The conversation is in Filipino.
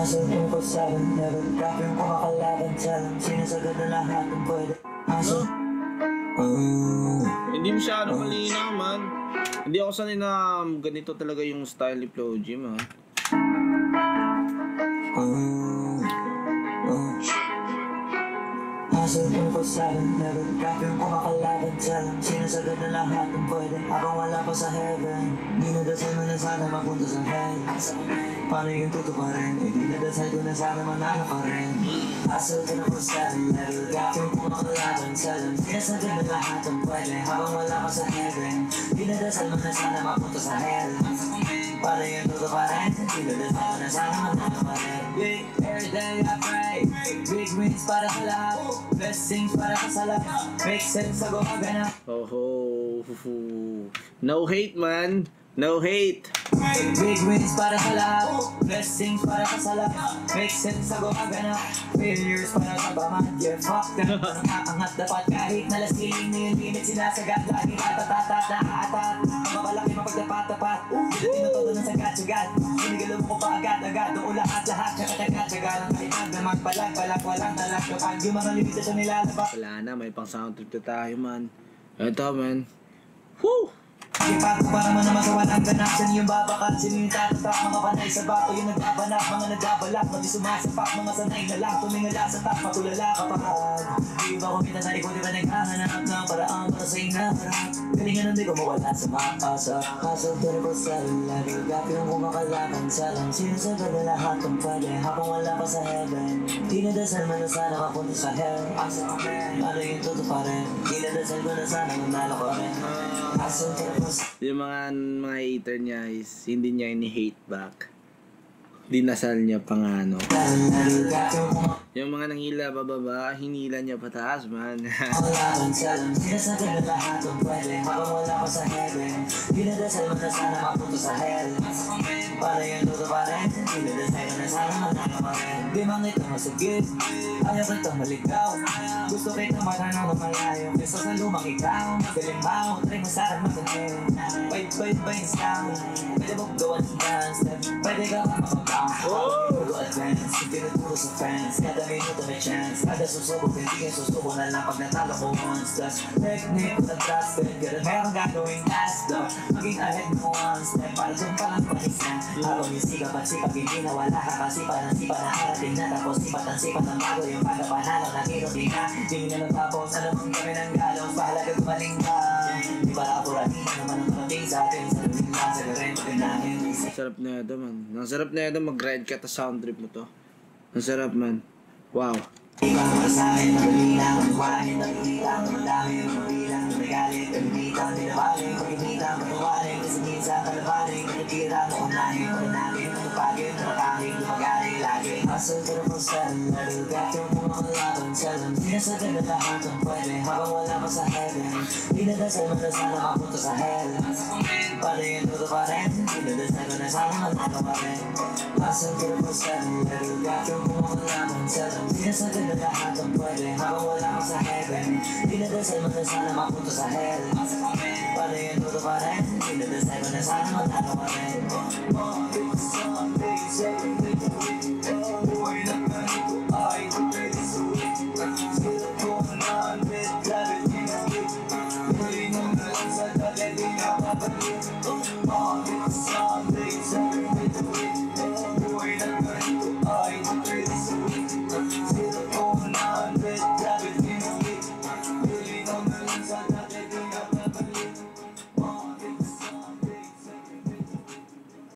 Hustle 24/7, never drop yung kumakalaban. Tell them, sinasagad na lahat ng pwede. Hustle. Hindi masyado malinaw, man. Hindi ako sanay na ganito talaga yung style ni Flow G, man. Hustle 24/7, never drop yung kumakalaban. Tell them, sinasagad na lahat ng pwede. Habang wala pa sa heaven, dinadasal mo na sana mapunta sa hell. Paano yung tutuparin? Dinadasal ko na sana manalo ka rin. Hustle 24/7, never drop yung kumakalaban. Tell them, sinasagad na lahat ng pwede. Habang wala pa sa heaven, dinadasal mo na sana mapunta sa hell. Paano yung tutuparin? Dinadasal ko na sana manalo ka rin. Every day I pray, big wins para sa lahat, blessings para sa lahat, make sense sa gumagana. Oh, no hate, man. No hate. Big wins para sa lahat, blessings para sa lahat, make sense sa gumagana. Failures para sa baman, yeah, fuck them. Angat dapat kahit nalasing na yung limit, sinasagad lagi natatatat, naaatat. Mamalaki mapagdapat-tapat, tinutodo ng sagat-sagat. Sinigalo mo ko pa agad-agad, doon lahat tsaka-tagat-taga ng kalimag na magpalag, walang talag kapag yung mga limitasyon nilalabas. Wala na, may pang sound trip na tayo, man. Ito, man. Woo! Ipago para man naman sa walang ganap. Saan yung babakat? Sino yung tatatak? Mga panay sa bato yung nagbabanak. Mga nagbabalak, pati sumasapak. Mga sanay na lang, tumingala sa tak. Matulala kapag di ba kumita na ikaw, di ba naghahanap ng paraan para sa inaharap? Galingan nun di ko mawala sa makasa. Hustle 24/7, lagi gapi yung kumakalaban. Salang sinasagad na lahat ng pwede. Habang wala pa sa heaven, dinadasal mo na sana kapunta sa hell. Asa ka man, ano yung tutuparin? Dinadasal ko na sana manalo ko rin. Hustle 24/7. Yung mga hater niya is hindi niya ini-hate back. Dinasal niya pang ano. Yung mga nangila bababa, hinila niya pataas, man. Sinasagad na lahat ng pwede. Habang wala pa sa heaven, dinadasal mo na sana mapunta sa hell. Para yung luto pa rin, dinadasal mo na sana manalo pa rin. Di mang ito masagit, ayaw kita maligaw. Gusto kita maranaw na malayo. Kesa sa lumang ikaw, magaling mo, try mo sa'kin magaling. Bait sa amin, pwede mo gawan ng dance. Pwede ka makabounce, go advance. Yung tinuturo sa fans, kada minuto may chance. Kada susubok, hindi yung susubo na lang pag natalo ko once. Tas technique, na trusted, ganun meron gagawing last dog. Maging ahead mo one step, para dun palang panisan. Habang yung sikap at sipag, hindi na wala ka kasi parang sipa na harating na. Tapos sipat ang sipat ng bago yung pagkapanalo na kiroti ka. Tingin na magtapos, alam mong kami ng galos, bahalaga gumaling ka. Di ba apuratin na naman ang parating sa atin. Sa lumin lang, sa garento din namin. Sarap na ito, man. Ang sarap na ito, mag-ride ka ta sound trip mo to. Ang sarap, man. Wow. Para sa akin, madali lang ang buwanin. Madali lang, madami yung mabilang. Nagalit, pagbibitan, dinawaling. Pagbibitan, patawaling. Kasi minsan kalabaling. Natitira mo unahin. Pagnamin, pagpagin, nakakaling. Lumagaling lagi. Hustle 24/7, nalugat yung mga kalaban. Seldom, sinasagad na lahat ng pwede. Habang wala pa sa heaven, dinadasal mo na sana mapunta sa hell. Paano yung luto pa rin? Dinadasal ko na sana manalo pa rin. Hustle 24/7, nalugat yung mga kalaban. Seldom, sinasagad na lahat ng pwede. Habang wala pa sa heaven, dinadasal mo na sana mapunta sa hell. Paano yung luto pa rin? Dinadasal ko na sana manalo pa rin. Buhay na ganito ay sulit. Sila ko na admit, love it, ginawit. Buhay na lang sa dali na babalik. Monday, Sunday, Saturday, buhay na ganito